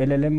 LLM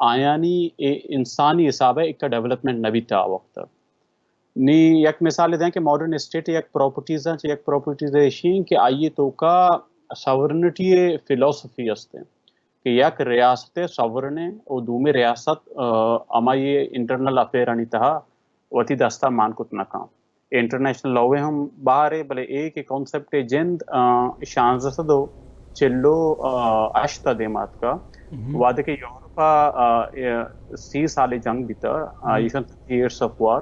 آیانی انسانی حساب ہے ایک کا ڈیولپمنٹ نبی تھا وقت نی یک مثال دیں کہ ماڈرن اسٹیٹ یک پراپرٹیز ہیں یک پراپرٹیز ایشین کہ آئیے تو کا ساورنٹی فلسفی ہستے کہ یک ریاست ساورن ہے اور دومی ریاست اما یہ انٹرنل افیئر انی تہا وتی دستہ مان کت نکام انٹرنیشنل لاوے ہم باہر ہے بلے ایک کانسیپٹ جند شانزہ دو چلو اشتا دیمات کا وعدے کہ یورپا 30 سال جنگ بیتا یہ 30 years of war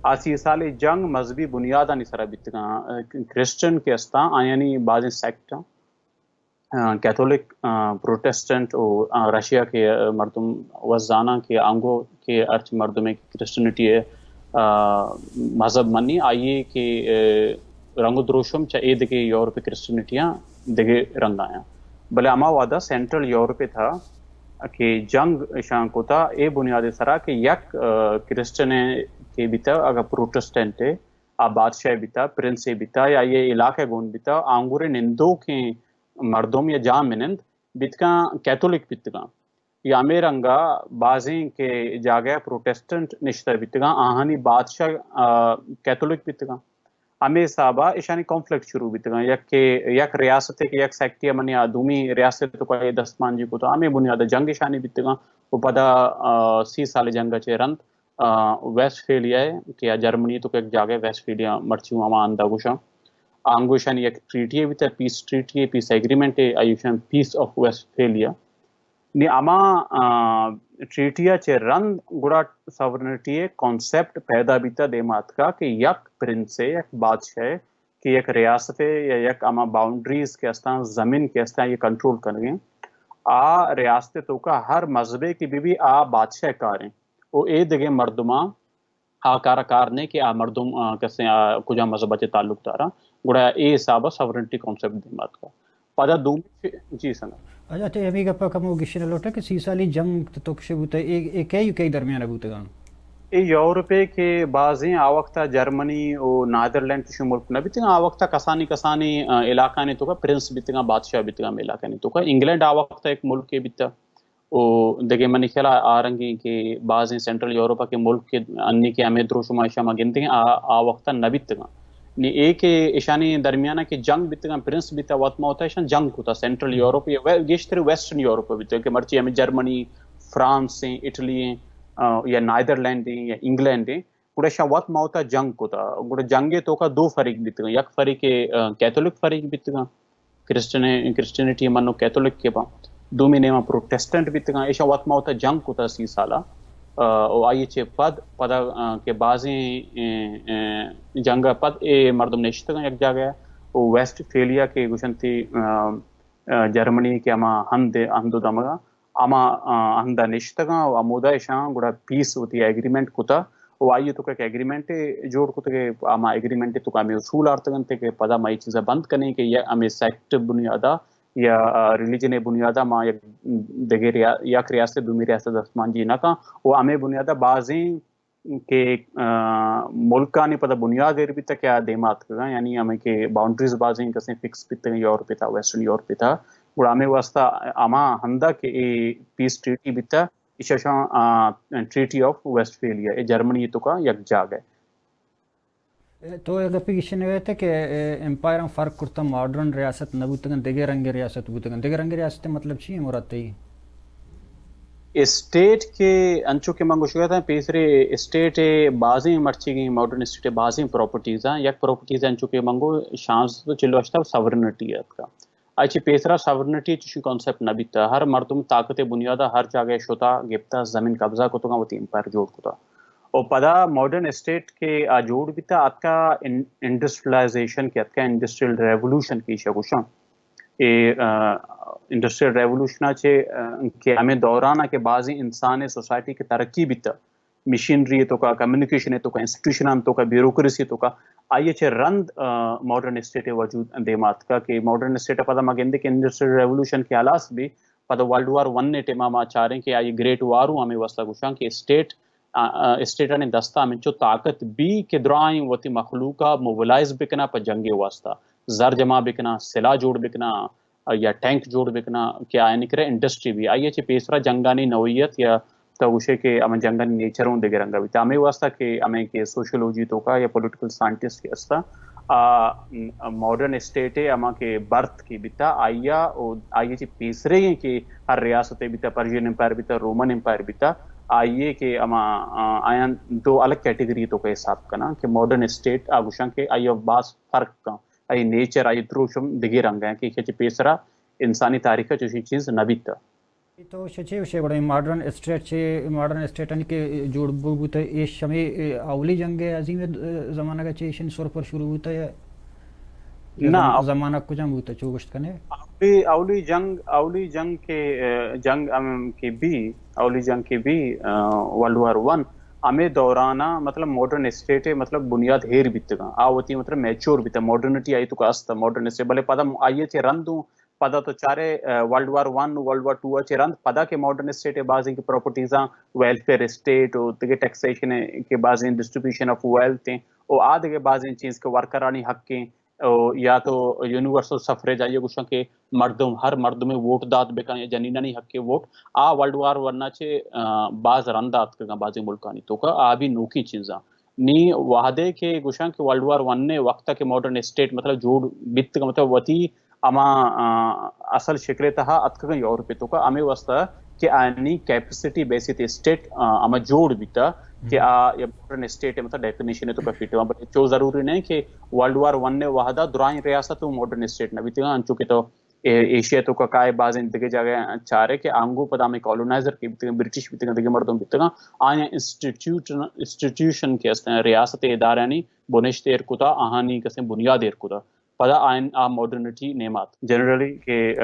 آسی سال جنگ مذہبی بنیادہ نہیں سرا بیتگا کرسچن کے استا یعنی بعض سیکٹ کیتھولک پروٹیسٹنٹ اور رشیا کے مردم وزانہ کے آنگو کے ارچ مردمے کی کرسچنٹی ہے مذہب منی آئیے کہ رنگ دروشم چا اے دگے یورپ کرسچنٹیاں دگے رنگ آیا بلے اما وعدہ سینٹرل یورپ تھا کہ جنگ شان کو تھا اے بنیاد سرا کہ یک کرسچن کے بیتا اگر پروٹسٹنٹ ہے بادشاہ بیتا پرنس بیتا یا یہ علاقہ گون بیتا آنگور نندو کے مردم یا جام منند بیتکا کیتھولک بیتگا یا میرنگا بازیں کے جاگہ پروٹسٹنٹ نشتہ بیتگا آہانی بادشاہ کیتھولک بیتگا ہمیں صحابہ ایشانی کانفلکٹ شروع بیتگا یک ریاست ہے کہ یک سیکٹی منی دومی ریاست تو کوئی دستمان جی کو تو ہمیں بنیاد جنگ ایشانی بیتگا وہ پدا 30 سال جنگ چے رند ویسٹ فیلیا ہے کہ جرمنی تو ایک جگہ ویسٹ فیلیا مرچیوں اما اندہ گوشا آنگوشان ایک ٹریٹی ہے بیتا پیس ٹریٹی ہے پیس ایگریمنٹ ہے ایوشان پیس آف ویسٹ فیلیا نی اما ٹریٹیا چے رند گڑا ساورنٹی ہے کانسیپٹ پیدا بیتا دیمات کا کہ یک پرنس ہے یک بادشاہ ہے کہ یک ریاست ہے یا یک اما باؤنڈریز کے استان زمین کے استان یہ کنٹرول کریں ریاست تو کا ہر مذہبے کی بھی بادشاہ کاریں وہ اے دگے مردماں کار نے کہ مردم کیسے کجا مذہب کے تعلق دارا گڑا اے حساب ساورنٹی کانسیپٹ دی بات کا پدا دوم جی سنا اچھا تے ابھی گپا کمو گشن لوٹا کہ 30 سالی جنگ تو کش بوتے اے کئی درمیان بوتگان اے یورپے کے بعضیں آوقتا جرمنی اور نیدرلینڈ کشو ملک نہ بیتگا آوقتا کسانی علاقہ نے تو کا پرنس بیتگا بادشاہ بیتگا میں علاقہ نے تو کا انگلینڈ آوقتا ایک ملک کے بیتا او دگے منی خیال آرنگی کہ بعض سینٹرل یورپا کے ملک کے انی کے ہمیں درو شما شما گنتے ہیں وقتا نہ بیتگا نی ایک ایشانی درمیانہ کے جنگ بیتگا پرنس بیتا وقت میں ہوتا ہے ایشان جنگ ہوتا سینٹرل یورپ یا گیشتر ویسٹرن یورپ بیتا کہ مرچی ہمیں جرمنی فرانس ہیں اٹلی ہیں یا نیدرلینڈ ہیں یا انگلینڈ ہیں گوڑا شاہ وقت میں ہوتا جنگ ہوتا گوڑا جنگے تو کا دو فریق بیتگا یک فریق کیتھولک فریق بیتگا کرسچنٹی منو کیتھولک کے با دومی نیما پروٹیسٹنٹ بیتگا ایشا وقت میں ہوتا جنگ ہوتا 30 سالہ او آئیے چے پدا کے بعضیں جنگ پد اے مردم نشتگا یک جا گیا او ویسٹ فیلیا کے گوشن تھی جرمنی کے اما ہندو دمگا اما ہندہ نشتگا او امودا ایشا گوڑا پیس ہوتی ایگریمنٹ کتا او آئیے تو کہ ایگریمنٹ جوڑ کتا کہ اما ایگریمنٹ تو کا ہمیں اصول آرتگن تے کہ پدا مائی چیزیں بند کرنے کہ یہ ہمیں سیکٹ بنیادہ یا ریلیجن بنیادہ ما دگے یک ریاست دومی ریاست دستمان جی نہ کا وہ ہمیں بنیادہ بعضیں کے ملکانی پتہ بنیاد بھی تک کیا دیمات کا یعنی ہمیں کہ باؤنڈریز بعضیں کسیں فکس بھی تک یورپ تھا ویسٹرن یورپ تھا اور ہمیں واسطہ اما ہندہ کے پیس ٹریٹی بھی تھا اشاشاں ٹریٹی آف ویسٹ فیلیا جرمنی تو کا یک جاگ ہے تو اگر پیشن ہوئے تھے کہ امپائر فرق کرتا ماڈرن ریاست نہ بوتگن دیگر رنگ ریاست بوتگن دیگر رنگ ریاست مطلب چی ہے مراد ہی اسٹیٹ کے انچو کے منگو شکایت ہیں پیسرے اسٹیٹ بعضیں مرچی گئی ماڈرن اسٹیٹ بعضیں پراپرٹیز ہیں یک پراپرٹیز انچو کے منگو شانس تو چلو اشتا ساورنٹی ہے کا اچھی پیسرا ساورنٹی چشی کانسیپٹ نہ بیتا ہر مردم طاقت بنیادہ ہر جگہ شتا گپتا زمین قبضہ کو تو وہ امپائر جوڑ کو تھا اور پدا ماڈرن اسٹیٹ کے جوڑ بھی تھا آت کا انڈسٹریلائزیشن کے آت کا انڈسٹریل ریولوشن کی شکوشاں انڈسٹریل ریولوشن کے ہمیں دورانہ کے بعضی انسان سوسائٹی کی ترقی بھی تھا مشینری تو کا کمیونیکیشن تو کا انسٹیٹیوشن تو کا بیوروکریسی تو کا آئیے چھے رند ماڈرن اسٹیٹ وجود دیمات کا کہ ماڈرن اسٹیٹ پدا مگندے کہ انڈسٹریل ریولوشن کے آلاس بھی پدا ورلڈ وار 1 نے ٹیماما چاہ رہے ہیں کہ آئیے گریٹ واروں ہمیں واسطہ گوشاں کہ اسٹیٹا نے دستا میں چو طاقت بھی کہ درائیں وتی مخلوقہ موبلائز بکنا پا جنگے واسطہ زر جمع بکنا سلاح جوڑ بکنا یا ٹینک جوڑ بکنا کہ آئین کرے انڈسٹری بھی آئیے چھ پیسرا جنگانی نوعیت یا تو اسے کہ ہمیں جنگانی نیچروں دے رنگا بھی ہمیں واسطہ کہ ہمیں کہ سوشولوجی تو کا یا پولیٹیکل سائنٹسٹ کے استا ماڈرن اسٹیٹ ہے اما کے برتھ کی بتا آئیے چھ پیسرے ہیں کہ ہر ریاست بتا پرشین امپائر بتا رومن امپائر بتا آئیے کہ اما آیاں دو الگ کیٹیگری تو کا حساب کنا کہ ماڈرن اسٹیٹ آگوشان کے آئیے باس فرق کا آئی نیچر آئی دروشم دگے رنگ ہیں کہ پیسرا انسانی تاریخ چوشی چیز نبیتا تو شچے وشے بڑے ماڈرن اسٹیٹ ان کے جوڑ بوتا یہ شمی اولی جنگ عظیم زمانہ کا چیشن سور پر شروع ہوتا ہے نا زمانہ کو جنگ ہوتا ہے چوگشت کنے اولی جنگ کے بھی ورلڈ وار ون ہمیں دورانا مطلب ماڈرن اسٹیٹ ہے مطلب بنیاد ہیر بیتگا آوتی مطلب میچور بیتا ماڈرنٹی آئی تو کا استا ماڈرن اسٹیٹ بلے پدا آئیے تھے رن دوں پدا تو چارے world war one world war two اچھے رن پدا کے ماڈرن اسٹیٹ ہے بعض ان کی پراپرٹیزاں ویلفیئر اسٹیٹ اور دیکھے ٹیکسیشن کے بعض ان ڈسٹریبیوشن آف ویلتھ ہیں اور آدھے کے بعض ان چیز کے ورکرانی حق کے یا تو یونیورسل سفریج آئیے کچھ کہ مردم ہر مرد میں ووٹ داد بکا یا جنینانی حق کے ووٹ ورلڈ وار ورنہ چھے بعض رندات کا بعض ملکانی تو کا بھی نوکی چیزاں نی وحدے کے گوشاں کہ ورلڈ وار ون نے وقت کے ماڈرن اسٹیٹ مطلب جوڑ بیت کا مطلب وتی اما اصل شکل تہا اتکا یورپی تو کا ہمیں واسطہ کہ آنی کیپیسٹی بیسیت اسٹیٹ اما جوڑ بیتا کہ یا ماڈرن اسٹیٹ ہے مطلب ڈیفینیشن ہے تو کا فیٹ ہے بٹ چو ضروری نہیں کہ ورلڈ وار ون نے وحدہ درائیں ریاست ماڈرن اسٹیٹ نہ بیتا انچو کہ تو ایشیا تو کا کائے بعض دیگے جگہ چاہ رہے کہ آنگو پدا میں کالونائزر کی بیتا برٹش بیتا دیگے مردوں بیتا آیا انسٹیٹیوشن کے ریاست ادارانی بنشت ایر کتا آہانی کسے بنیاد ایر کتا پدا آئین ماڈرنٹی نیمات جنرلی کہ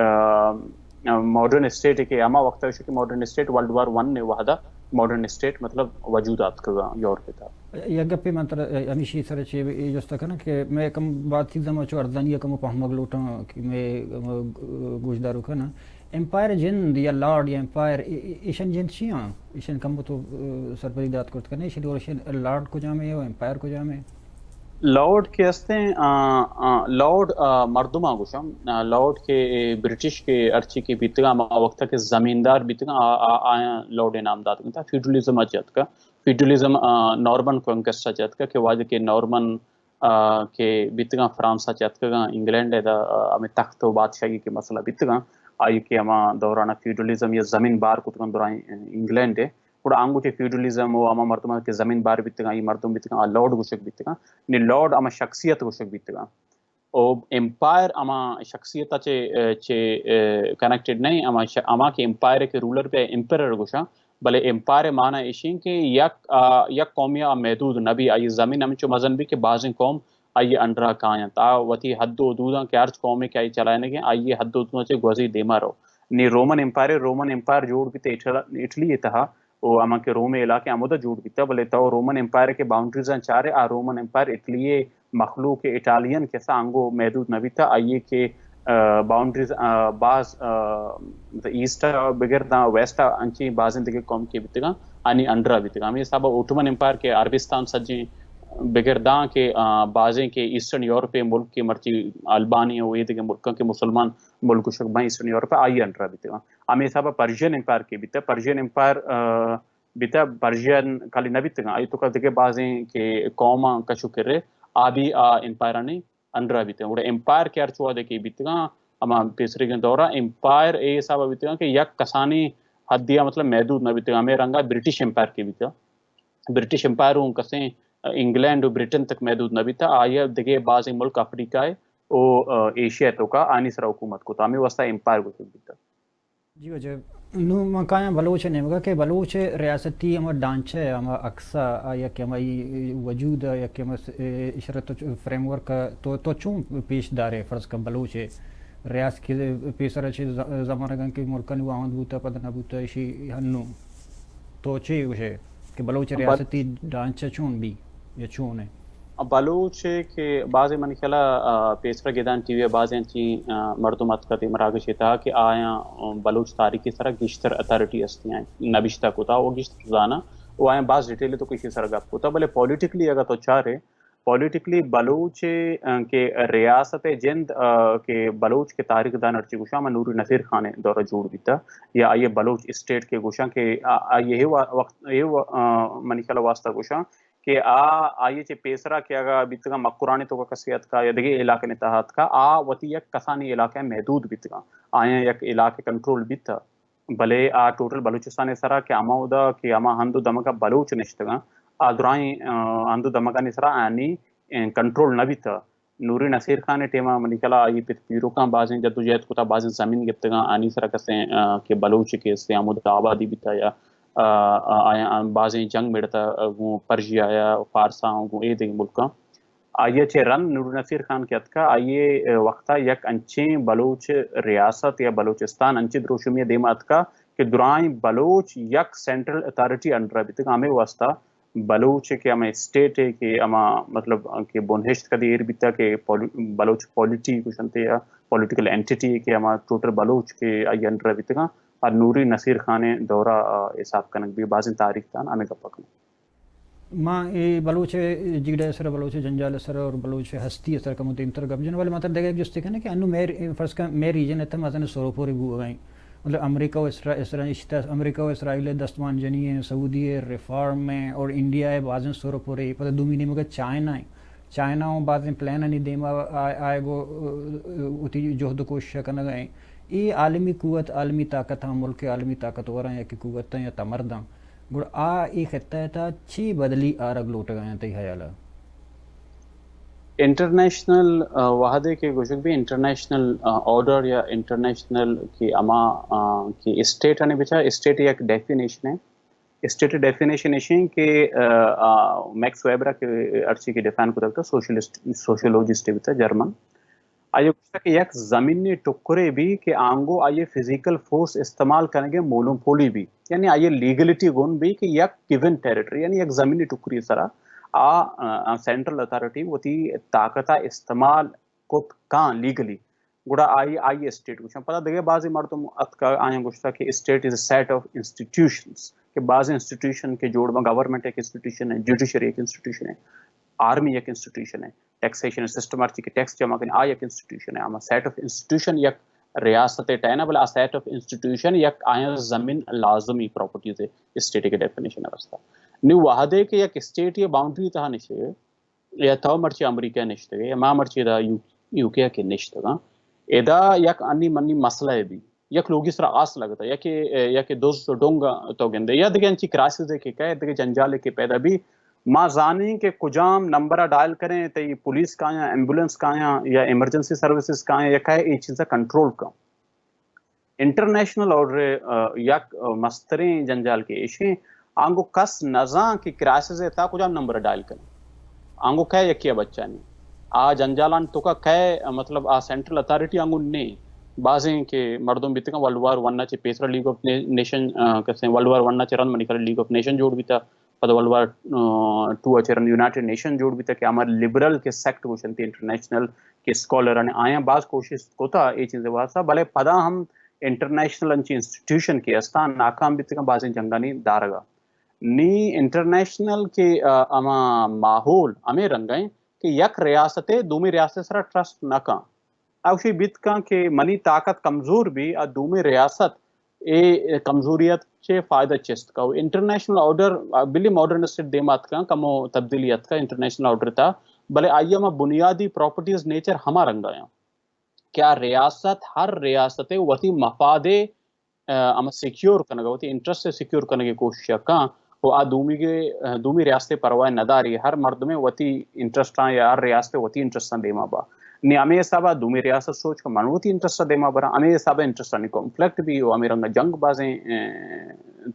ماڈرن اسٹیٹ کہ اما وقت ہے کہ modern state world war one نے وحدہ ماڈرن اسٹیٹ مطلب وجودات کا یورپ تھا یا گپی منتر ہمیشہ سر چے جو تک نا کہ میں کم بات چیز میں چو ارزانی کم پہمگ لوٹا کہ میں گوشدارو کا نا امپائر جند یا لارڈ یا امپائر ایشن جند چیاں ایشن کم تو سرپری دات کرت کرنے ایشن اور لارڈ کو جامے یا امپائر کو جامے لارڈ کے ہستے لارڈ مردما گوشم لارڈ کے برٹش کے ارچی کے بیتگا وقت کے زمیندار بیتگا آیا لارڈ انعام داد تھا فیوڈلزم اچت کا فیوڈلزم نارمن کونکسٹ اچت کا کہ واجہ کے نارمن کے بیتگا فرانس اچت کا انگلینڈ ہے ہمیں تخت و بادشاہی کے مسئلہ بیتگا آئی کہ ہما دورانہ فیوڈلزم یا زمین بار کو تکن دوران انگلینڈ ہے اور آنگو تے فیوڈلزم و اما مردمان کے زمین بار بیتگا یہ مردم بیتگا لارڈ گوشک بیتگا نی لارڈ اما شخصیت گوشک بیتگا او امپائر اما شخصیت چے کنیکٹڈ نہیں اما کے امپائر کے رولر پہ امپیرر گوشا بلے امپائر معنی ایشین کہ یک قومیہ محدود نبی آئی زمین ہم چو مزن بھی کہ بعضیں قوم آئیے انڈرا کائیں تا وتی حد و حدوداں کہ ارچ قومیں کہ آئی چلائیں گے آئیے حد و حدوداں چے گوزی دیما رو نی رومن امپائر جوڑ بھی تے اٹلی تہا وہ اما کے روم علاقے آمودہ جوڑ بیتا بلے تو رومن امپائر کے باؤنڈریز چاہ رہے رومن امپائر اٹلیے مخلوق اٹالین کیسا آنگو محدود نبی تھا آئیے کہ باؤنڈریز بعض ایسٹ بغیر دا ویسٹ انچی بعض دیکھے قوم کے بیتگا آنی انڈرا بیتگا ہمیں صاحب اوٹومن امپائر کے عربستان سجیں بغیر دا کے بعضیں کے ایسٹرن یورپ ملک کے مرچی البانیا ہوئے دیکھے ملکوں کے مسلمان ملک شکبہ ایسٹرن یورپ آئی انڈرا بیتگا ہمیں صاحب پرشین امپائر کے بیتا پرشین امپائر بیتا پرشین کالی نہ بیتگا آئی تو کا دیکھے بعضیں کے قوم کشو کر رہے آبی امپائرانی انڈرا بیتا اور امپائر کے ارچوا دیکھے بیتگا اما پیسرے کے دورہ امپائر اے صاحب بیتگا کہ یک کسانی حدیہ مطلب محدود نہ بیتگا ہمیں رنگا برٹش امپائر کے بیتا برٹش امپائر ہوں کسیں انگلینڈ و برٹن تک محدود نہ بیتا آیا دیکھے بعض ملک افریقہ ہے او ایشیا تو کا آنی سر حکومت کو تو ہمیں واسطہ امپائر کو بیتا جی وجہ نو مکایا بلوچ نے مگا کہ بلوچ ریاستی ہمارا ڈانچہ ہے ہمارا اقسا یا کہ ہماری وجود ہے یا کہ ہمارا اشرت فریم ورک تو چون پیش دارے فرض کا بلوچ ریاست کے پیسر اچھے زمانہ گن کے ملکن وہ آمد بوتا پتہ نہ بوتا اسی ہنو تو چی وجہ کہ بلوچ ریاستی ڈانچہ چون بھی یا چون ہے بلوچ کے بعض من خلا پیسرا گیدان ٹی وی بعض انچی مردمات کا مراگش تھا کہ آیا بلوچ تاریخی سرا گشتر اتھارٹی ہستی ہیں نبشتہ کو تھا وہ گشتر زانا وہ آیا بعض ڈیٹیل تو کسی سر گپ کو تھا بلے پولیٹیکلی اگر تو چاہ رہے پولیٹیکلی بلوچ کے ریاست جند کے بلوچ کے تاریخ دان ارچی گوشا میں نوری نصیر خان دورہ جوڑ بیتا یا آئیے بلوچ اسٹیٹ کے گوشا کہ یہ وقت یہ منی خلا واسطہ گوشا کہ آئیے چے پیسرا کیا گا بیتگا مقرانی تو کا کسیت کا یا دگے علاقے نتاحت کا وطی یک کسانی علاقے محدود بیتگا آئیں یک علاقے کنٹرول بیتا بلے ٹوٹل بلوچستان سرا کہ اما ادا کہ اما ہندو دمکا بلوچ نشتگا درائیں ہندو دمکا نسرا آنی کنٹرول نہ بیتا نوری نصیر خان ٹیما منی کلا آئی پیرو کا بازیں جدوجہد کتا بازیں زمین گپتگا آنی سرا کسیں کہ بلوچ کے سے آمود آبادی بیتا یا آیا بازیں جنگ میڑتا پرشیا یا فارسا اے دیکھ ملکا آئیے چھے رن نور نصیر خان کے اتکا آئیے وقتا یک انچیں بلوچ ریاست یا بلوچستان انچیں دروشمی دیما اتکا کہ درائیں بلوچ یک سینٹرل اتھارٹی انڈر بیتگا ہمیں واسطہ بلوچ کہ ہمیں اسٹیٹ ہے کہ ہما مطلب کہ بونہشت کا دیر بیتا کہ بلوچ پولیٹی کچھنتے یا پولیٹیکل اینٹیٹی ہے کہ ہما ٹوٹل بلوچ کے آئی انڈر بیتگا اور نوری نصیر خان دورہ حساب کنک بھی بازن تاریخ تان ہمیں گپا کنک ماں یہ بلوچ جیڑے سر بلوچ جنجال سر اور بلوچ ہستی سر کا متیم تر گپ جن والے مطلب دیکھا جس سے کہ انو میر فرض کا میر ریجن ہے مثلا سوروپوری بو گئیں مطلب امریکہ و اسرائیل امریکہ و اسرائیل دستمان جنی ہے سعودی ہے ریفارم ہے اور انڈیا ہے بعض سوروپوری پتہ دومی نہیں مگر چائنا ہے چائنا ہوں بعض پلان نہیں دیما آئے گو اتی جہد کوشش کرنا گئے یہ عالمی قوت عالمی طاقت ہاں ملک عالمی طاقتور ہیں یا کہ قوت ہیں یا تمرداں گڑ یہ خطہ تھا چی بدلی آرگ لوٹ گئے تی حیالہ انٹرنیشنل وحدے کے گوشک بھی انٹرنیشنل آرڈر یا انٹرنیشنل کی اما کی اسٹیٹ نے بچا اسٹیٹ ایک ڈیفینیشن ہے اسٹیٹ ڈیفینیشن ہے کہ میکس ویبرا کے ارچی کی ڈیفائن کو دکتا سوشیولوجسٹ بھی تھا جرمن آئیے کچھ کہ یک زمینی ٹکرے بھی کہ آنگو آئیے فزیکل فورس استعمال کریں گے مولوم پولی بھی یعنی آئیے لیگلٹی گون بھی کہ یک گیون ٹیریٹری یعنی یک زمینی ٹکری سرا سینٹرل اتھارٹی وہ تھی طاقتہ استعمال کو کہاں لیگلی گوڑا آئی اسٹیٹ کچھ پتہ دیکھے بعضی مردم اتکا آئیں گوشتا کہ state is a set of institutions کہ بعض انسٹیٹیوشن کے جوڑ میں گورنمنٹ ایک انسٹیٹیوشن ہے جوڈیشری ایک انسٹیٹیوشن ہے آرمی ایک انسٹیٹیوشن ہے ٹیکسیشن سسٹم ارچی کی ٹیکس جمع کرنے ایک انسٹیٹیوشن ہے اما سیٹ آف انسٹیٹیوشن یک ریاست ٹائنا بلا سیٹ آف انسٹیٹیوشن یک آیا زمین لازمی پراپرٹیز ہے اسٹیٹ کے ڈیفینیشن ہے واسطہ نیو وحدے کہ یک اسٹیٹ یہ باؤنڈری تھا نشے یا تھا مرچی امریکہ نشتے گئے یا ماں مرچی دا یو کے نشتے گا ادا یک انی منی مسئلہ ہے بھی یک لوگی سرا آس لگتا ہے یا کہ دوست ڈونگا تو گندے یا دیکھیں انچی کرائسز ہے کہ کہے دیکھیں جنجالے کے پیدا بھی ماں زانی کے کجام نمبرہ ڈائل کریں تو یہ پولیس کا یا ایمبولنس کا یا ایمرجنسی سروسز کا یا کہے یہ چیزیں کنٹرول کا انٹرنیشنل آرڈر یک مستریں جنجال کے ایشیں آنگو کس نزاں کی کرائسز ہے تا کجام نمبرہ ڈائل کریں آنگو کہے یکیہ بچہ نہیں جنجالان تو کا کہے مطلب سینٹرل اتھارٹی آنگو نہیں بعضیں کہ مردم بیتے ہیں ورلڈ وار ون چے پیسرا لیگ آف نیشن کہتے ہیں ورلڈ وار ون چے رن منی کر لیگ آف نیشن جوڑ بھی تھا پتہ ورلڈ وار ٹو اچھے رن یونائٹڈ نیشن جوڑ بھی تھا کہ ہمارے لبرل کے سیکٹ کوشن تھی انٹرنیشنل کے اسکالر نے آیا بعض کوشش کو تھا یہ چیزیں واسطہ بھلے پدا ہم انٹرنیشنل انچی انسٹیٹیوشن کے استان ناکام بھی تھے بعضیں جنگانی دارگا نی انٹرنیشنل کے اما ماحول ہمیں رنگائیں کہ یک ریاست دومی ریاست سرا ٹرسٹ نہ کان اوشی بیت کان کہ منی طاقت کمزور بھی دومی ریاست اے کمزوریت چے فائدہ چست کا انٹرنیشنل آرڈر بلی ماڈرنسٹ دیمات کا کمو تبدیلیت کا انٹرنیشنل آرڈر تھا بلے آئیے میں بنیادی پراپرٹیز نیچر ہما رنگا ہیں کیا ریاست ہر ریاست وتی مفادے اما سیکیور کرنے گا وتی انٹرسٹ سے سیکیور کرنے کی کوشش کہاں وہ دومی ریاست پرواہ نداری ہر مرد میں وتی انٹرسٹ یا ہر ریاست وتی انٹرسٹ دیما با نی ہمیں صاحبہ دومی ریاست سوچ کا منوتی انٹرسٹ دیما برا ہمیں صاحبہ انٹرسٹ نہیں کنفلکٹ بھی ہو ہمیں رنگا جنگ بازیں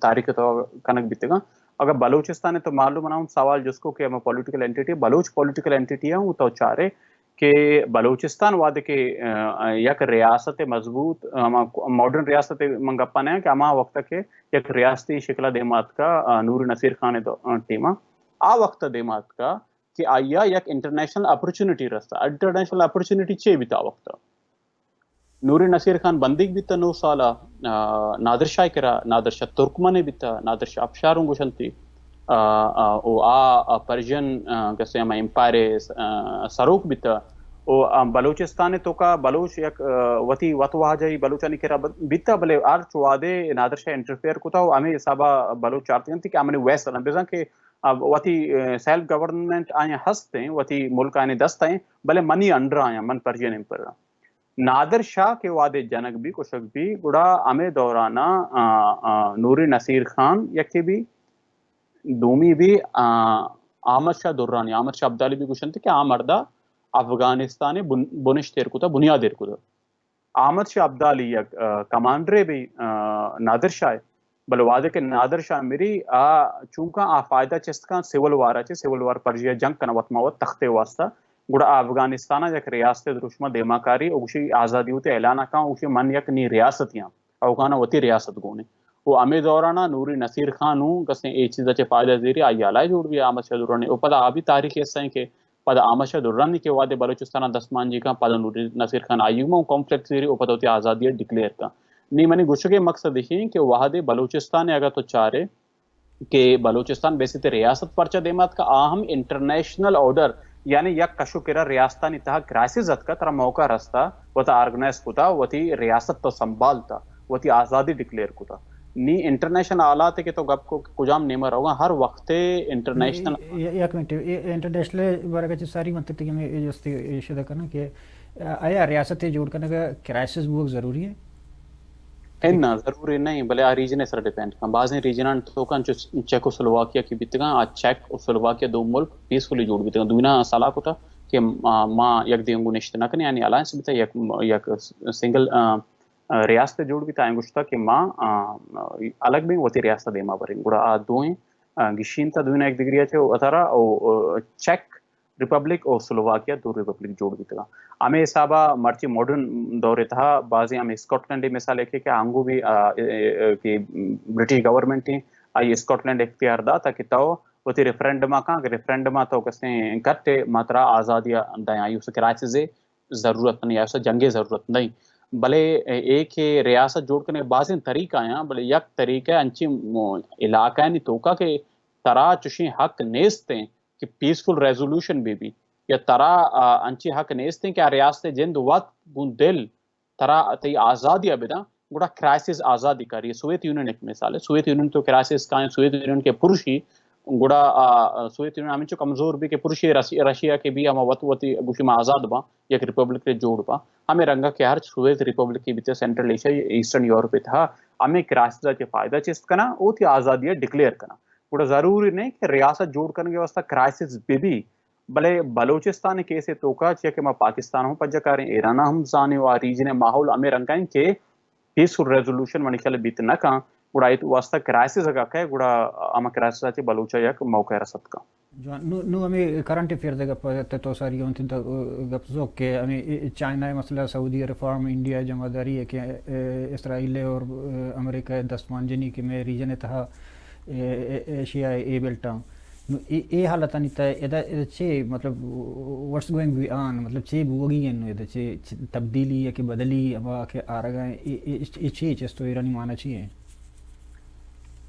تاریخ تو کنک بیتے گا اگر بلوچستان ہے تو معلوم نہ سوال جس کو کہ ہمیں political entity Baloch political entity ہے وہ تو چاہ رہے کہ بلوچستان وعدے کے یک ریاست مضبوط ماڈرن ریاست منگپن ہے کہ ہما وقت کے یک ریاستی شکلہ دیمات کا نور نصیر خان ٹیمہ وقت دیمات کا کہ آیا یک انٹرنیشنل اپرچونٹی رستا انٹرنیشنل اپرچونٹی چے بھی تا وقت نوری نصیر خان بندیگ بھی تا 9 سالہ نادر شاہ کرا نادر شاہ ترکمن بھی تا نادر شاہ افشاروں گوشن تھی او پرژن کسی اما امپائر سروک بیت او بلوچستان تو کا بلوچ یک وتی وتوا جای بلوچانی کرا بیت بلے ار چواده نادر شاہ انٹرفیئر کو تا ہمیں حسابا بلوچ چارتیں تھی کہ ہمیں ویسٹ نہ بزن کہ وتی سیلف گورنمنٹ آیا ہستے وتی ملک آنے دست ہیں بلے منی انڈر آیا من پرژن امپائر نادر شاہ کے وعدے جنک بھی کشک بھی گڑا ہمیں دورانا نوری نصیر خان یکی بھی دومی بھی احمد شاہ درانی احمد شاہ عبدالی بھی کشن تھے کہ مردہ افغانستان بنش تیر کو تھا بنیاد تیر کو تھا احمد شاہ عبدالی یک کمانڈر بھی نادر شاہ بل وعدے کہ نادر شاہ میری چونکہ فائدہ چست کا سیول وارا چے سیول وار پرجیا جنگ کنا وطماوت تختے واسطہ گڑا افغانستان یک ریاست دروشمہ دیماکاری اوشی آزادی ہوتے اعلانہ کان اوشی من یک نی ریاستیاں اوکانا وتی ریاست گونے وہ امی دورانا نوری نصیر خان ہوں کسیں اے چیزا چے فائدہ زیری آئی آلائی جوڑ بھی احمد شاہ درانی او پدا آبی تاریخ ایسا ہے کہ پدا احمد شاہ درانی کے وعدے بلوچستان دستمان جی کا پدا نوری نصیر خان آئیوما کمفلیکٹ زیری او پدا ہوتی آزادی ڈکلیئر کا نہیں منی گوشے مقصد دیکھیں کہ وحدے بلوچستان اگر تو چارے کہ بلوچستان بیسی تے ریاست پرچہ دیمات کا اہم انٹرنیشنل آرڈر یعنی یک کشو کرا ریاستانی تہا کرائسس کا ترا موقع رستا وتا آرگنائز کتا وتی ریاست تو سنبھالتا وتی آزادی ڈکلیئر کتا نی انٹرنیشنل آلات ہے کہ تو گپ کو کجام نیمر ہوگا ہر وقت انٹرنیشنل ایک منٹ انٹرنیشنل بارے کا ساری مطلب کہ میں یہ شدہ کرنا کہ آیا ریاست جوڑ کرنے کا کرائسس بہت ضروری ہے نا ضروری نہیں بلے ریجن سر ڈیپینڈ کن بعض ریجن تو کن چیکو سلوواکیا کی بیتگا چیک اور سلوواکیا دو ملک پیسفلی جوڑ بیتگا دوینا سالا کو تھا کہ ماں یک دیونگو نشت نہ کرنے یعنی الائنس بیتا یک سنگل ریاست جوڑ بیتا آئیں گوشتا کہ ماں الگ بھی وتی ریاست دیما بریں گوڑا دوئیں گشین تا دوینا ایک دیگریا چھے اتارا چیک ریپبلک اور سلوواکیا دو ریپبلک جوڑ بیتگا ہمیں حسابہ مرچی ماڈرن دورے تھا بعضی ہمیں اسکاٹ لینڈ مثال ہے کہ آنگو بھی کہ برٹش گورنمنٹ ہی آئی اسکاٹ لینڈ اختیار دا تا کہ تو وہ تی ریفرینڈما کہاں کہ ریفرینڈما تو کسیں گھٹے ماترا آزادی دائیں آئی اسے کرائچ سے ضرورت نہیں آئی اسے جنگی ضرورت نہیں بلے ایک ریاست جوڑ کرنے بعضی طریقہ آیا بلے یک طریقہ انچی علاقہ ہے نہیں توکا کہ ترا چشی حق نیستیں کہ پیسفل ریزولوشن بھی یا ترا انچی حق نیستیں کہ ریاست جند وقت گون دل ترا تی آزادی ابدا گوڑا کرائسس آزادی کری ہے سوویت یونین ایک مثال ہے سوویت یونین تو کرائسس کا ہے سوویت یونین کے پرشی گوڑا سوویت یونین ہمیں چو کمزور بھی کہ پرشی رشیا کے بھی ہم وطی گوشی میں آزاد با یک ریپبلک کے جوڑ با ہمیں رنگا کہ ہر سوویت ریپبلک کی بیتے سینٹرل ایشیا ایسٹرن یورپ تھا ہمیں کرائسس کے فائدہ چیست کنا او تھی آزادی ڈکلیئر کنا گوڑا ضروری نہیں کہ ریاست جوڑ کرنے کے واسطہ کرائسس بھی بلے بلوچستان کیسے توکا چاہے کہ میں پاکستان ہوں پجا کریں ایران ہم زانے و ریجن ماحول ہمیں رنگائیں کہ پیسفل ریزولوشن منی خیال بیت نہ کہاں گوڑا ایت واسطہ کرائسس اگا کہ گوڑا اما کرائسس آتی بلوچا یک موقع رسد کا نو ہمیں کرنٹ افیئر دے گپ تو ساری ہوں تین گپ زوک کہ ہمیں چائنا مسئلہ سعودی ریفارم انڈیا جمع داری ہے کہ اسرائیل اور امریکہ دستمانجنی کہ میں ریجن تہا ایشیا اے بیلٹاں یہ حالت نہیں تھا یہ چھ مطلب واٹس گوئنگ بی آن مطلب چھ بوگی ہیں یہ چھ تبدیلی یا کہ بدلی اب کہ آ رہا ہے یہ چھ چیز تو ایرانی مانا چاہیے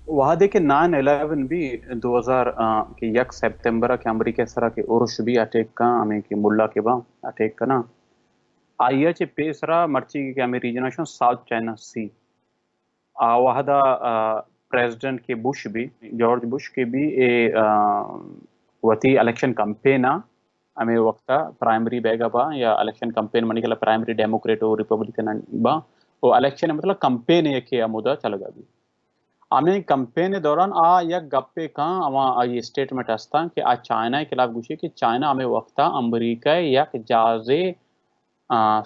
وہاں دیکھیں 9/11 بھی 2000 کے یک سپتمبر کے امریکہ سرا کے عرش بھی اٹیک کا ہمیں کہ ملا کے با اٹیک کا نا آئیے چھ پیسرا مرچی کہ ہمیں ریجن شون ساؤتھ چائنا سی وہاں پریزیڈنٹ کے بش بھی جارج بش کے بھی وتی الیکشن کمپینا ہمیں وقتا پرائمری بیگا با یا الیکشن کمپین منی کلا پرائمری ڈیموکریٹ اور ریپبلکن با وہ الیکشن مطلب کمپین ہے کہ مدہ چل گا بھی ہمیں کمپین دوران یک گپے کہاں اما یہ اسٹیٹمنٹ ہستا کہ چائنا کے خلاف گوشی کہ چائنا ہمیں وقتا امریکہ یک جازے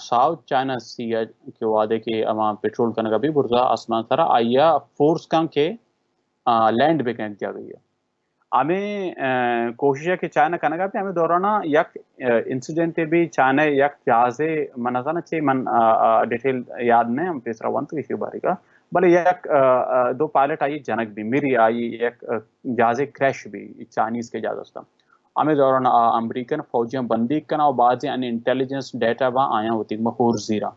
ساؤتھ چائنا سی کے وعدے کے اما پیٹرول کنگا بھی برزا آسمان سرا آیا فورس کن کے لینڈ پہ کنک دیا گئی ہے ہمیں کوشش ہے کہ چائنا کنگا بھی ہمیں دورانا یک انسیڈنٹ بھی چائنا یک جازے منازانا چاہیے من ڈیٹیل یاد نہیں ہم تیسرا ونت کسی باری کا بلے یک دو پائلٹ آئی جنک بھی میری آئی یک جازے کریش بھی چائنیز کے جاز ہستا ہمیں دوران امریکن فوجیاں بندی کنا اور بعضی ان انٹیلیجنس ڈیٹا با آیا ہوتی مخور زیرا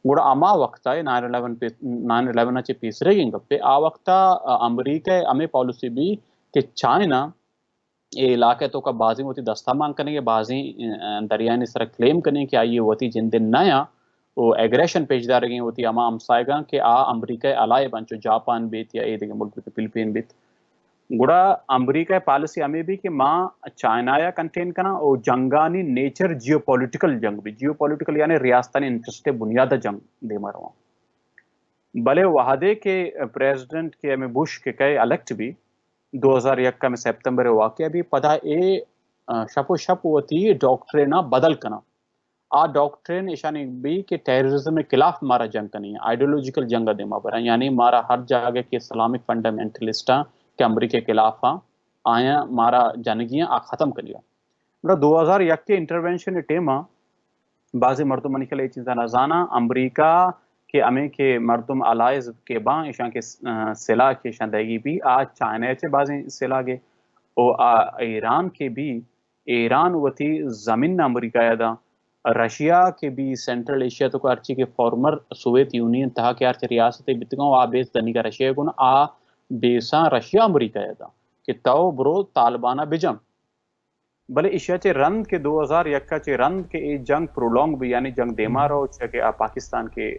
گوڑا اما وقتا 9/11 چے پیسرے گئیں گپے وقتا امریکہ ہمیں پالیسی بھی کہ چائنا یہ علاقے تو کا بازی ہوتی دستہ مانگ کرنے کے بازی دریانی سر کلیم کرنے کہ آئیے ہوتی جن دن نیا وہ ایگریشن پیش دار گئی ہوتی اما ہمسائے گا کہ امریکہ علائے بنچو جاپان بیت یا دیکھیں ملک بیت فلپین بیت گڑا امریکہ پالیسی ہمیں بھی کہ ماں چائنا یا کنٹین کرنا اور جنگانی نیچر جیو پولیٹیکل جنگ بھی جیو پولیٹیکل یعنی ریاستانی انٹرسٹ بنیادہ جنگ دے مروا بلے وحدے کے پریزیڈنٹ کے ہمیں بش کے کئے الیکٹ بھی 2001 میں سپتمبر واقعہ بھی پدا اے شپ و شپ ہوتی ڈاکٹرینا بدل کرنا آ ڈاکٹرین ایشانی بھی کہ ٹیررزم کے خلاف مارا جنگ کرنی ہے آئیڈیولوجیکل جنگ دے مابرا یعنی مارا ہر جگہ کے اسلامک فنڈامنٹلسٹاں کہ امریکہ کے خلاف آیا مارا جنگیاں ختم کریا 2001 کے انٹرونشن ٹیما بعض مردم کے لیے چیزاں نزانا امریکہ کہ ہمیں کہ مردم الائز کے باں ایشان کے سلاح کے شندگی بھی آج چائنا سے بعض سلاح گے اور ایران کے بھی ایران وتی زمین امریکہ دا رشیا کے بھی سینٹرل ایشیا تو ارچی کے فارمر سوویت یونین تہا کہ ارچ ریاست بتگاؤں آ بیس دنی کا رشیا گنا آ بیساں رشیا امریکہ دا کہ تو برو طالبانہ بجم بلے ایشیا چے رند کے 2001 چے رند کے ای جنگ پرولونگ بھی یعنی جنگ دیما رہو کہ پاکستان کے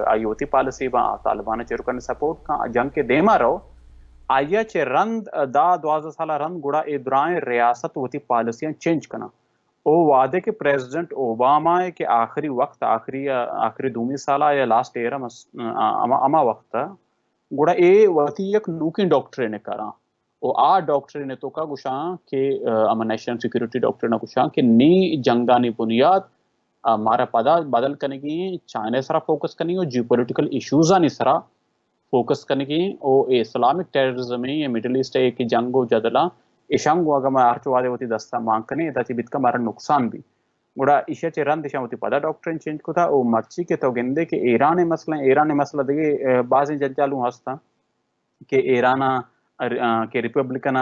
آئی ہوتی پالیسی با طالبانہ چے رکن سپورٹ کا جنگ کے دیما رہو آیا چے رند دا 12 سالہ رند گڑا اے درائیں ریاست ہوتی پالیسیاں چینج کرنا او وعدے کے پریزیڈنٹ اوباما ہے کہ آخری وقت آخری دومی سالہ یا لاسٹ ایئر اما وقت گڑا اے وتی یک نوکی ڈاکٹرین کرا او آ ڈاکٹرین تو کا گشاں کہ اما نیشنل سیکیورٹی ڈاکٹرین گشاں کہ نی جنگانی بنیاد مارا پدا بدل کرنے کی چائنا سرا فوکس کرنی ہو جیو پولیٹیکل ایشوز آنی سرا فوکس کرنے کی او اسلامک ٹیررزم یا مڈل ایسٹ ہے کہ جنگ و جدلا ایشانگو اگر میں آرچو آدھے ہوتی دستا مانگ کرنے تا چی بیت کا مارا نقصان بھی گوڑا ایشیا چی رند ایشان ہوتی پدا ڈاکٹرین چینج کو تھا او مرچی کے تو گندے کہ ایران مسئلہ دیگے بعضی جنجالوں ہستا کہ ایران کہ ریپبلکن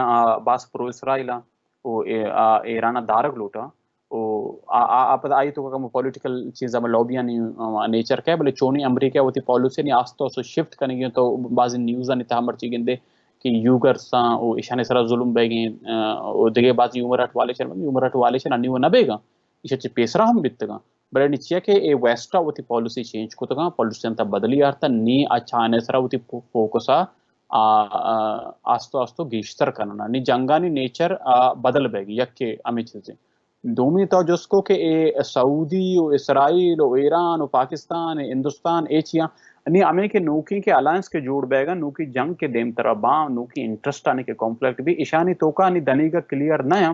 باس پرو اسرائیل ایران دارگ لوٹا آپ آئی تو کہ پولیٹیکل چیزاں لوبیاں نیچر کا ہے بلے چونی امریکہ ہوتی پالیسی نہیں آستا اسے شفٹ کرنے گی تو بعضی نیوزاں نہیں تھا مرچی گندے کہ یوگرساں او ایشانے سرا ظلم بے گئیں او دیگے بعضی عمرات والے چن انیو نبے گا ایشا چی پیسرا ہم بیتگا بلے نیچیا کہ اے ویسٹا ہوتی پالیسی چینج کو تگا پالیسی تا بدلی آرتا نی اچھانے سرا ہوتی فوکسا آستو گیشتر کرنا نی جنگانی نیچر بدل بے گی یک کے امی چیزیں دومی تو جس کو کہ اے سعودی و اسرائیل و ایران و پاکستان ہندوستان اے چیاں نی ہمیں کہ نوکی کے الائنس کے جوڑ بے گا نوکی جنگ کے دیم طرح باں نوکی انٹرسٹ آنے کے کمپلیکٹ بھی ایشانی توکا نی دنی گا کلیئر نیا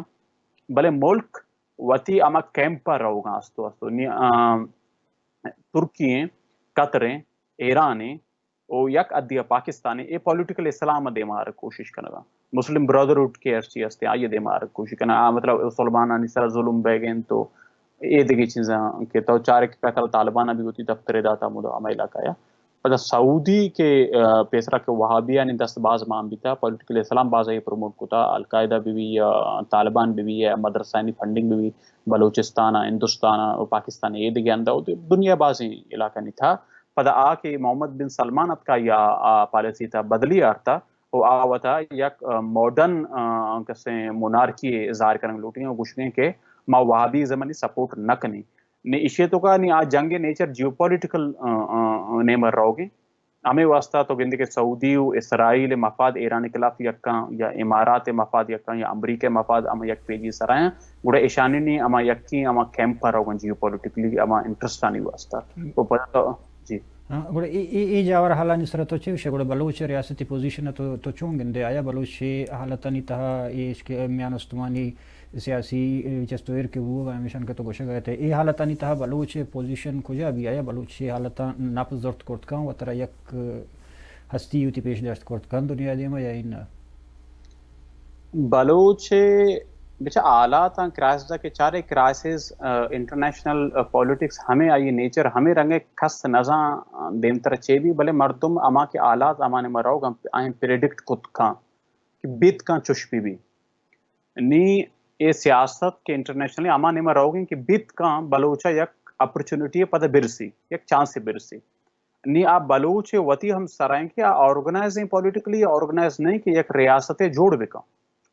بلے ملک وتی اما کیمپر رہو گا استو نی ترکی قطریں ایرانیں او یک ادیا پاکستانی اے پولیٹیکل اسلام دے مار کوشش کرنا مسلم برادرہڈ کے ارچی ہستے آئیے دے مار کوشش کرنا مطلب سلمانہ سر ظلم بے گئیں تو اے دیگی چیزاں کہ تو چارے کے قتل طالبانہ بھی ہوتی دفتر داتا مدو اما علاقہ یا پتہ سعودی کے پیسرا کے وہابیہ نے دست باز مان بھی تھا پولیٹیکل اسلام باز ہے پروموٹ کو تھا القاعدہ بھی طالبان بھی ہے مدرسانی فنڈنگ بھی بلوچستان ہندوستان پاکستان یہ دیگے اندہ دنیا بازی علاقہ نہیں تھا پدا آ کہ محمد بن سلمان ات کا یا پالیسی تھا بدلی آرتا وہ آوتا یک ماڈرن کسے مونارکی ظاہر کرنے لوٹیں اور گشنے کے ما وہابی زمانی سپورٹ نہ کنی نے اشیاء تو کا نہیں آج جنگ نیچر جیو پولیٹیکل نیمر رہو گے ہمیں واسطہ تو گندے کہ سعودی و اسرائیل مفاد ایران کے خلاف یکاں یا امارات مفاد یکاں یا امریکہ مفاد اما یک پیجی سرائیں گوڑا ایشانی نہیں اما یکی اما کیمپ پر رہو گے جیو پولیٹیکلی اما انٹرسٹ آنی واسطہ وہ پتہ تو جی گوڑا ای جاور حالا نسرا تو چیوش گوڑا بلوچ ریاستی پوزیشن تو چون گندے آیا بلوچ حالتانی تہا اس کے میان استمانی سیاسی چستویر کے وہ ہمیشن کے تو گوشہ گئے تھے ای حالتانی تہا بلوچ پوزیشن کجا بھی آیا بلوچ حالتا ناپس زورت کرت کان و ترہ یک ہستی یوتی پیش داشت کرت کان دنیا دیما یا این بلوچ بچہ آلات کرائس دا کے چارے کرائسز انٹرنیشنل پولیٹکس ہمیں آئی نیچر ہمیں رنگے کھس نزاں دیم طرح چے بھی بلے مردم اما کے آلات امانے مراؤ گا آئیں پریڈکٹ کت کان کہ بیت کان چش بھی نی یہ سیاست کے انٹرنیشنلی امانے مراؤ گا کہ بیت کان بلوچہ یک اپرچونٹی پتہ برسی یک چانس سے برسی نی آپ بلوچ وتی ہم سرائیں کہ آرگنائز ہیں پولیٹیکلی آرگنائز نہیں کہ یک ریاستیں جوڑ بکا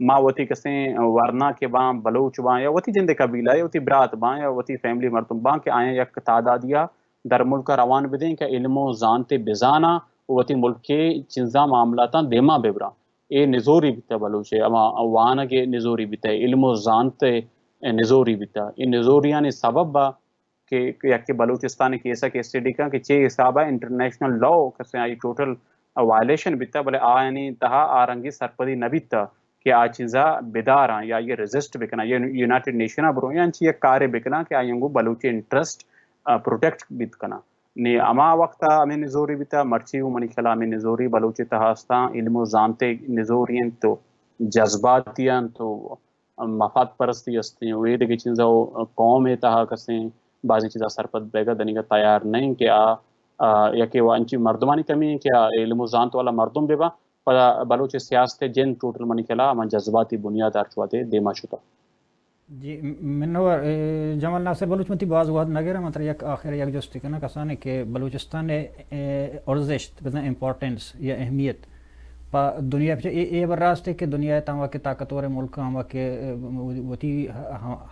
ما وتی کسیں ورنا کے باں بلوچ باں یا وتی جند قبیلہ یا وتی برات باں یا وتی فیملی مردم باں کہ آئیں یک تعدادیہ در ملک روان بدیں کہ علم و زانتے بزانا وتی ملک کے چنزا معاملاتاں دیما ببرا اے نزوری بیتا بلوچے اما وانا کے نزوری بیتا علم و زانتے نزوری بیتا یہ نزوریانی سبب با کہ یک بلوچستان کی ایسا کہ اسٹڈی کا کہ چھ حسابہ انٹرنیشنل لاء کسے آئی ٹوٹل وائلیشن بیتا بلے آئینی تہا آرنگی سرپدی نبیتا کہ آ چیزا بیدار ہیں یا یہ ریزسٹ بکنا یہ یونائٹڈ نیشن برو یا انچی یک کارے بکنا کہ آئینگو بلوچی انٹرسٹ پروٹیکٹ بیت کنا نی اما وقتا ہمیں نزوری بیتا مرچی ہوں منی خلا ہمیں نزوری بلوچی تہاستا علم و زانتے نزورین تو جذباتیاں تو مفاد پرستی ہستی وہ یہ دیکھ چیزا قوم تہا کسیں بعضی چیزا سرپد بیگا دنی کا تیار نہیں کہ یا کہ وہ انچی مردمانی کمی ہے کہ علم و زانت والا مردم بے با بلوچ سیاست جن ٹوٹل منی کلا من جذباتی بنیاد ارچواتے دیما شتا جی منور جمال ناصر بلوچ متی بعض وقت نگرہ مطلب یک آخر یک جستی کنا کسانے کہ بلوچستان ارزش بزن امپورٹنس یا اہمیت پا دنیا پہ یہ براست ہے کہ دنیا تاں کے طاقتور ملک ہم کے وتی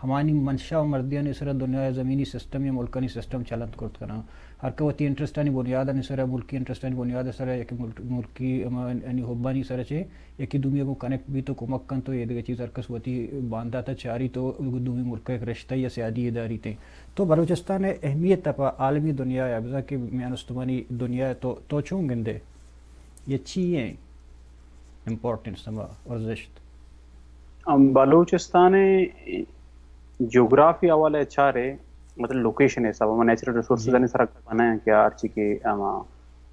ہمانی منشا و مردیانی سر دنیا زمینی سسٹم یا ملکانی سسٹم چلت کرت کرنا ہر کہ وتی انٹرسٹانی بنیاد ان سر ملکی انٹرسٹانی بنیاد سر یک ملکی یعنی حبانی سر چے یکی دنیا کو کنیکٹ بھی تو کمک کن تو یہ دیگه چیز ہر کس وتی باندھا تا چاری تو دنیا ملک ایک رشتہ یا سیادی اداری تے تو بلوچستان اہمیت تا عالمی دنیا یا بزا کہ میانستمانی دنیا تو چون گندے یہ چیئیں امپورٹنس سما ورزشت بلوچستان جغرافی حوالے چارے مطلب لوکیشن ہے سب نیچرل ریسورسز نے سرک بنایا کہ ارچی کے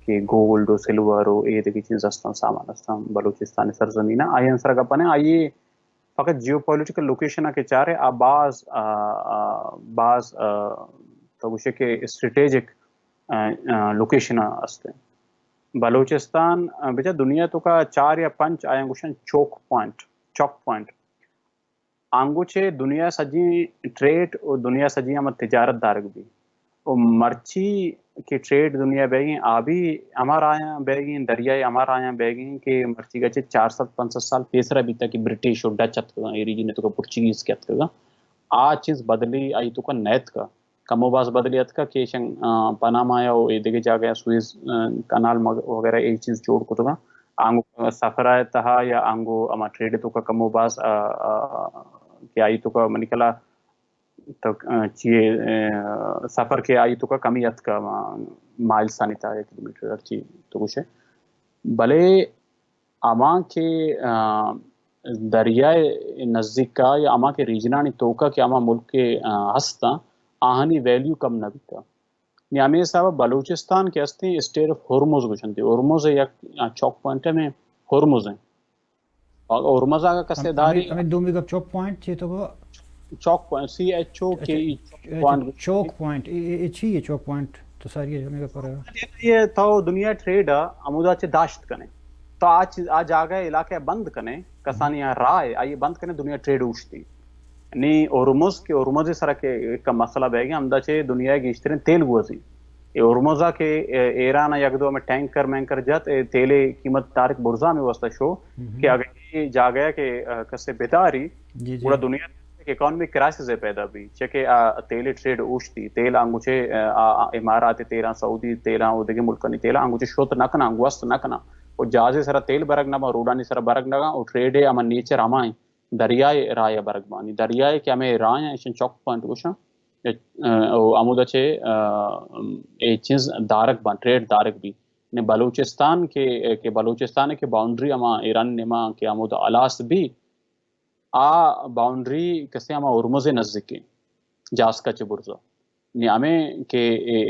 کہ گولڈ و سلور و یہ دیکھی چیز استان سامان استان بلوچستان سرزمین آئین سرک بنے آئیے فقط جیو پولیٹیکل لوکیشن کے چارے بعض تو گوشے کہ اسٹریٹیجک لوکیشن استے بلوچستان بچہ دنیا تو کا 4 یا 5 آئیں گوشن چوک پوائنٹ آنگو چھے دنیا سجی ٹریڈ اور دنیا سجی ہم تجارت دارک بھی اور مرچی کی ٹریڈ دنیا بیگیں آبی ہمارا آیا بیگیں دریائے ہمارا آیا بیگیں کہ مرچی کا چھے 450 سال تیسرا بھی تھا کہ برٹش اور ڈچ ات کا ایریجی نے تو کا پرچگیز کیا ات کا آج چیز بدلی آئی تو کا نیت کا کم و باز بدلیت کا کہ پاناما یا یہ دیکھے جا گیا سوئز کنال وغیرہ یہ چیز جوڑ کو تو کا آنگو سفر آئے تہا یا آنگو اما ٹریڈ تو کا کم و باز کہ آئی تو کا منی کلا تو چیئے سفر کے آئی تو کا کمیت کا مائل سانی تا 1 کلومیٹر چی تو کچھ ہے بلے اما کے دریائے نزدیک کا یا اما کے ریجنانی توکا کہ اما ملک کے ہستا آہنی ویلیو کم نہ بیتا نیامی صاحب بلوچستان کے ہستے اسٹیٹ آف ہرمز گوشن تھی ہرمز ہے یک چوک پوائنٹ میں ہرمز ہیں ہرمز آگا کسے داری ہمیں دومی کا چوک پوائنٹ چی تو کو چوک پوائنٹ چوک پوائنٹ یہ چوک پوائنٹ تو ساری ہے کا پر یہ تو دنیا ٹریڈ عمودہ چے داشت کنے تو آج آگا علاقہ بند کنے کسانی رائے آئیے بند کنے دنیا ٹریڈ اوشتی نی اورموز کے اورموز سرا کے ایک مسئلہ بہ گیا ہمدا چے دنیا کے اشترین تیل گوزی یہ اورموزا کے ایران یک دو میں ٹینکر مینکر جات تیلے قیمت تارک برزا میں واسطہ شو کہ اگر یہ جا گیا کہ کسے بیداری پورا دنیا اکانومی کرائسس پیدا بھی چکے تیل ٹریڈ اوشتی تیل آنگوچے امارات تیرا سعودی تیرا او دیگے ملکانی تیلا آنگوچے شوت نکنا انگوست نکنا اور جہازے سرا تیل برگ نما روڈانی سرا برگ نگا اور ٹریڈ ہے اما نیچر ہمائیں دریائے رائے برگ بانی دریائے کہ ہمیں رائے ہیں چوک پوائنٹ کچھ عمودہ چھے اے چیز دارک بان ٹریڈ دارک بھی نے بلوچستان کے بلوچستان کے باؤنڈری اما ایران نما کے عمودہ الاس بھی باؤنڈری کسے ہما ہرمز نزدیکی جاس کا چبرزا نی ہمیں کہ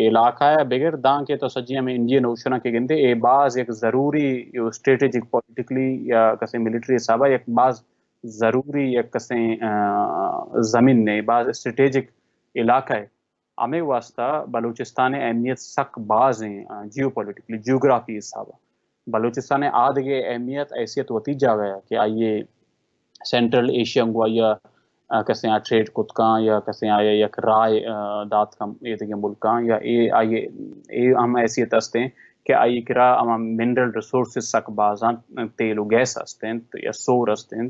علاقہ ہے بغیر دان کے تو سجی ہمیں انڈین اوشنہ کے گندے اے بعض ایک ضروری اسٹریٹجک پولیٹیکلی یا کسے ملٹری حسابہ ایک بعض ضروری ایک کسیں زمین نے بعض اسٹریٹجک علاقہ ہے ہمیں واسطہ بلوچستان اہمیت سک بعض ہیں جیو پولیٹیکلی جیوگرافی حسابہ بلوچستان آدھگے اہمیت ایسیت ہوتی جا گیا کہ آئیے سینٹرل ایشیا کو یا کسیں ٹریڈ کتکاں یا کسیں آیا یک رائے دات کم یہ دیکھیں ملکاں یا اے ہم ایسیت ہستے ہیں کہ آئی کرا ہم منرل ریسورسز سک بازاں تیل و گیس ہستے ہیں یا سور ہستے ہیں